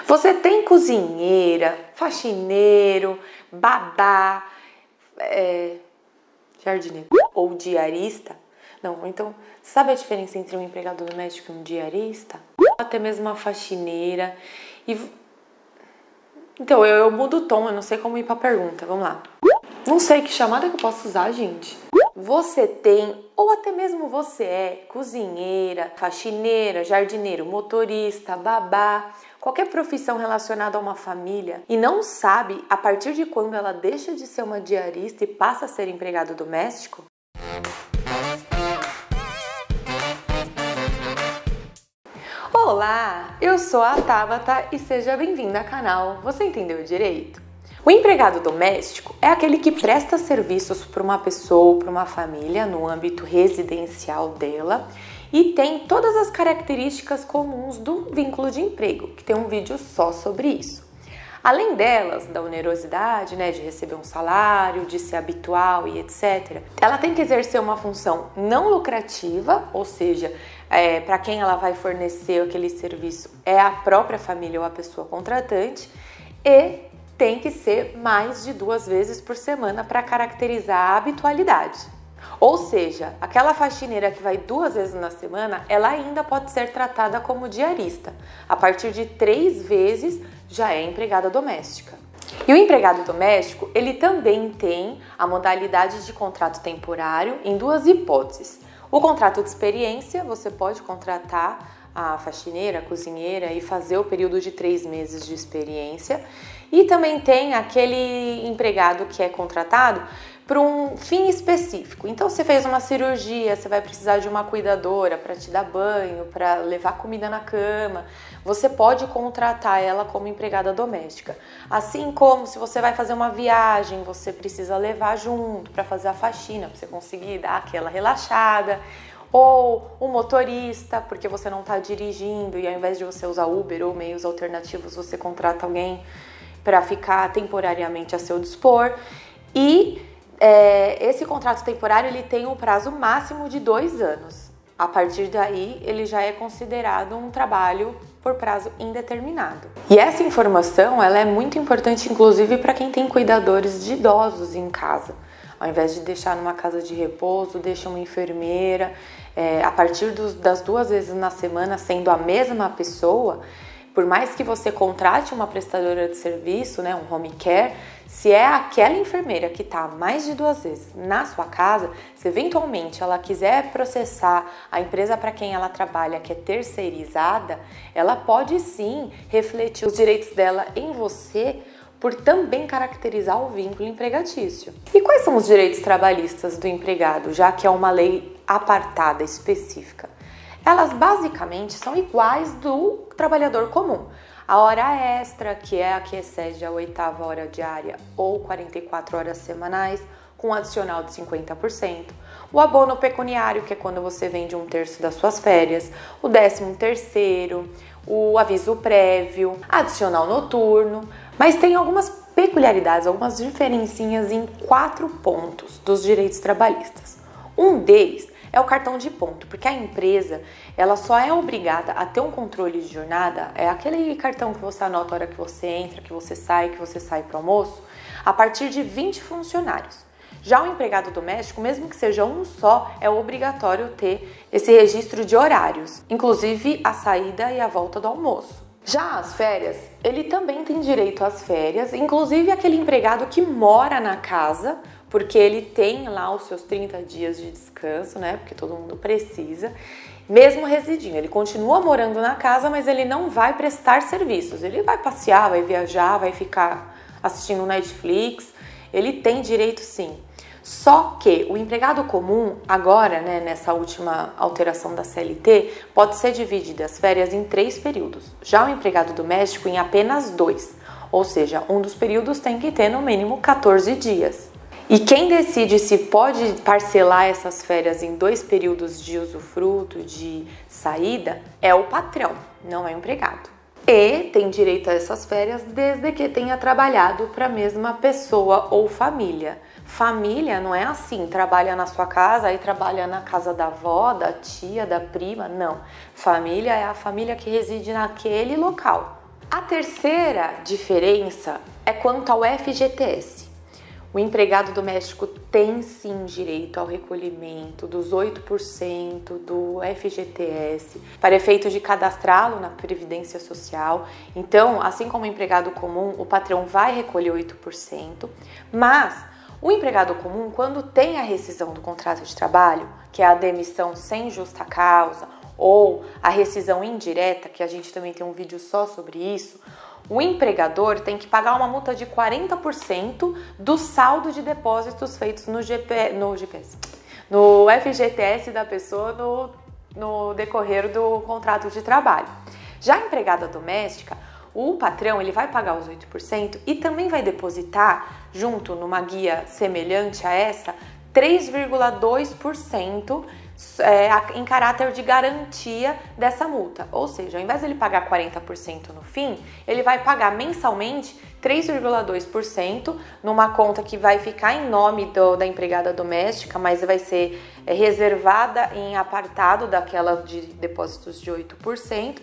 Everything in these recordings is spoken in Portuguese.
Você tem cozinheira, faxineiro, babá, jardineiro ou diarista? Não, então, sabe a diferença entre um empregado doméstico e um diarista? Até mesmo uma faxineira. Então, eu mudo o tom, eu não sei como ir pra pergunta, vamos lá. Não sei que chamada que eu posso usar, gente. Você tem, ou até mesmo você é, cozinheira, faxineira, jardineiro, motorista, babá, qualquer profissão relacionada a uma família e não sabe a partir de quando ela deixa de ser uma diarista e passa a ser empregado doméstico? Olá, eu sou a Tabata e seja bem-vinda ao canal Você Entendeu Direito? O empregado doméstico é aquele que presta serviços para uma pessoa ou para uma família no âmbito residencial dela e tem todas as características comuns do vínculo de emprego, que tem um vídeo só sobre isso. Além delas, da onerosidade, de receber um salário, de ser habitual e etc., ela tem que exercer uma função não lucrativa, ou seja, para quem ela vai fornecer aquele serviço é a própria família ou a pessoa contratante, e tem que ser mais de 2 vezes por semana para caracterizar a habitualidade. Ou seja, aquela faxineira que vai 2 vezes na semana, ela ainda pode ser tratada como diarista. A partir de 3 vezes já é empregada doméstica. E o empregado doméstico, ele também tem a modalidade de contrato temporário em 2 hipóteses. O contrato de experiência, você pode contratar a faxineira, a cozinheira e fazer o período de 3 meses de experiência. E também tem aquele empregado que é contratado para um fim específico. Então, você fez uma cirurgia, você vai precisar de uma cuidadora para te dar banho, para levar comida na cama. Você pode contratar ela como empregada doméstica. Assim como se você vai fazer uma viagem, você precisa levar junto para fazer a faxina, para você conseguir dar aquela relaxada. Ou um motorista, porque você não está dirigindo e ao invés de você usar Uber ou meios alternativos, você contrata alguém para ficar temporariamente a seu dispor. E esse contrato temporário ele tem um prazo máximo de 2 anos. A partir daí, ele já é considerado um trabalho por prazo indeterminado. E essa informação ela é muito importante, inclusive, para quem tem cuidadores de idosos em casa. Ao invés de deixar numa casa de repouso, deixa uma enfermeira. A partir das 2 vezes na semana, sendo a mesma pessoa, por mais que você contrate uma prestadora de serviço, um home care, se é aquela enfermeira que está mais de 2 vezes na sua casa, se eventualmente ela quiser processar a empresa para quem ela trabalha, que é terceirizada, ela pode sim refletir os direitos dela em você, por também caracterizar o vínculo empregatício. E quais são os direitos trabalhistas do empregado, já que é uma lei apartada, específica? Elas basicamente são iguais do trabalhador comum. A hora extra, que é a que excede a 8ª hora diária ou 44 horas semanais, com adicional de 50%. O abono pecuniário, que é quando você vende 1/3 das suas férias. O 13º, o aviso prévio, adicional noturno. Mas tem algumas peculiaridades, algumas diferencinhas em 4 pontos dos direitos trabalhistas. Um deles é o cartão de ponto, porque a empresa ela só é obrigada a ter um controle de jornada, é aquele cartão que você anota a hora que você entra, que você sai para o almoço, a partir de 20 funcionários. Já o empregado doméstico, mesmo que seja um só, é obrigatório ter esse registro de horários, inclusive a saída e a volta do almoço. Já as férias, ele também tem direito às férias, inclusive aquele empregado que mora na casa, porque ele tem lá os seus 30 dias de descanso, porque todo mundo precisa, mesmo residindo. Ele continua morando na casa, mas ele não vai prestar serviços. Ele vai passear, vai viajar, vai ficar assistindo Netflix, ele tem direito sim. Só que o empregado comum, agora, nessa última alteração da CLT, pode ser dividido as férias em 3 períodos. Já o empregado doméstico em apenas 2, ou seja, um dos períodos tem que ter no mínimo 14 dias. E quem decide se pode parcelar essas férias em 2 períodos de usufruto, de saída, é o patrão, não é o empregado. E tem direito a essas férias desde que tenha trabalhado para a mesma pessoa ou família. Família não é assim, trabalha na sua casa, aí trabalha na casa da avó, da tia, da prima, não. Família é a família que reside naquele local. A terceira diferença é quanto ao FGTS. O empregado doméstico tem sim direito ao recolhimento dos 8% do FGTS para efeito de cadastrá-lo na Previdência Social. Então, assim como o empregado comum, o patrão vai recolher 8%, mas o empregado comum, quando tem a rescisão do contrato de trabalho, que é a demissão sem justa causa, ou a rescisão indireta, que a gente também tem um vídeo só sobre isso, o empregador tem que pagar uma multa de 40% do saldo de depósitos feitos no FGTS da pessoa no decorrer do contrato de trabalho. Já a empregada doméstica, o patrão ele vai pagar os 8% e também vai depositar, junto numa guia semelhante a essa, 3,2% em caráter de garantia dessa multa. Ou seja, ao invés de ele pagar 40% no fim, ele vai pagar mensalmente 3,2% numa conta que vai ficar em nome da empregada doméstica, mas vai ser reservada em apartado daquela de depósitos de 8%,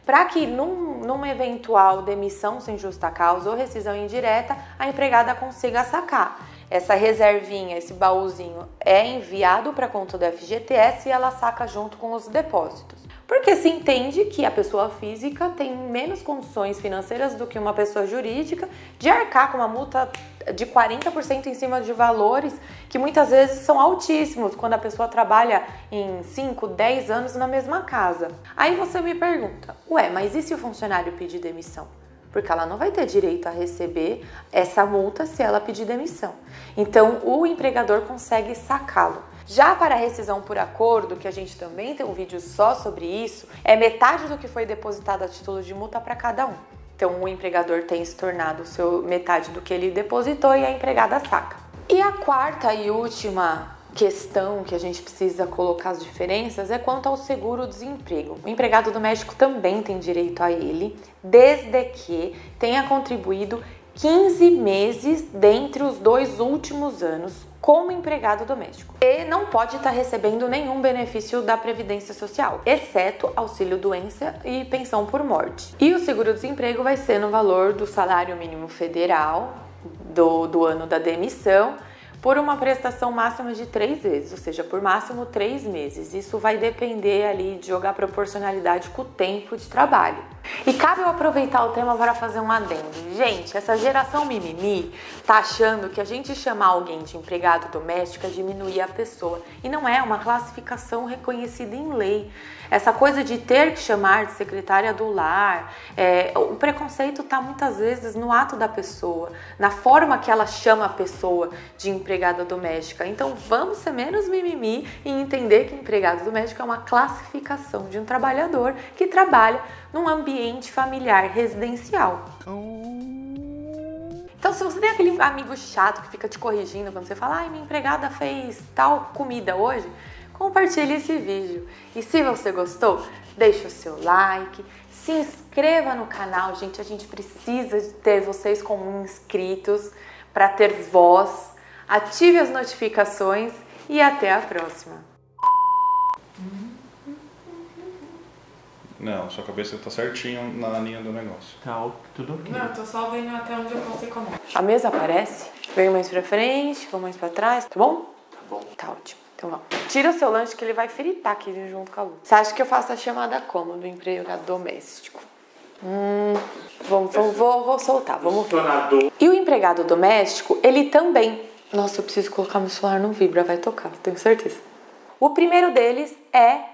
para que numa eventual demissão sem justa causa ou rescisão indireta, a empregada consiga sacar. Essa reservinha, esse baúzinho é enviado para a conta do FGTS e ela saca junto com os depósitos. Porque se entende que a pessoa física tem menos condições financeiras do que uma pessoa jurídica de arcar com uma multa de 40% em cima de valores que muitas vezes são altíssimos quando a pessoa trabalha em 5, 10 anos na mesma casa. Aí você me pergunta, mas e se o funcionário pedir demissão? Porque ela não vai ter direito a receber essa multa se ela pedir demissão. Então, o empregador consegue sacá-lo. Já para a rescisão por acordo, que a gente também tem um vídeo só sobre isso, é metade do que foi depositado a título de multa para cada um. Então, o empregador tem se tornado metade do que ele depositou e a empregada saca. E a quarta e última questão que a gente precisa colocar as diferenças é quanto ao seguro-desemprego. O empregado doméstico também tem direito a ele, desde que tenha contribuído 15 meses dentre os 2 últimos anos como empregado doméstico. E não pode estar recebendo nenhum benefício da Previdência Social, exceto auxílio-doença e pensão por morte. E o seguro-desemprego vai ser no valor do salário mínimo federal do ano da demissão, por uma prestação máxima de 3 vezes, ou seja, por máximo 3 meses. Isso vai depender ali de jogar proporcionalidade com o tempo de trabalho. E cabe eu aproveitar o tema para fazer um adendo. Gente, essa geração mimimi tá achando que a gente chamar alguém de empregado doméstico é diminuir a pessoa. E não é uma classificação reconhecida em lei. Essa coisa de ter que chamar de secretária do lar, o preconceito tá muitas vezes no ato da pessoa, na forma que ela chama a pessoa de empregada doméstica. Então vamos ser menos mimimi e entender que empregado doméstico é uma classificação de um trabalhador que trabalha num ambiente familiar residencial. Então, se você tem aquele amigo chato que fica te corrigindo quando você fala, minha empregada fez tal comida hoje, compartilhe esse vídeo. E se você gostou, deixa o seu like, se inscreva no canal, gente. A gente precisa de ter vocês como inscritos para ter voz. Ative as notificações e até a próxima. Não, sua cabeça tá certinho na linha do negócio. Tá tudo ok. Não, tô só vendo até onde eu consigo comer. A mesa aparece? Vem mais pra frente, vou mais pra trás, tá bom? Tá bom. Tá ótimo. Então vamos. Tira o seu lanche que ele vai fritar aqui junto com a luz. Você acha que eu faço a chamada como do empregado doméstico? Vou soltar, vamos ver. E o empregado doméstico, ele também... Nossa, eu preciso colocar meu celular no vibra, vai tocar, tenho certeza. O primeiro deles é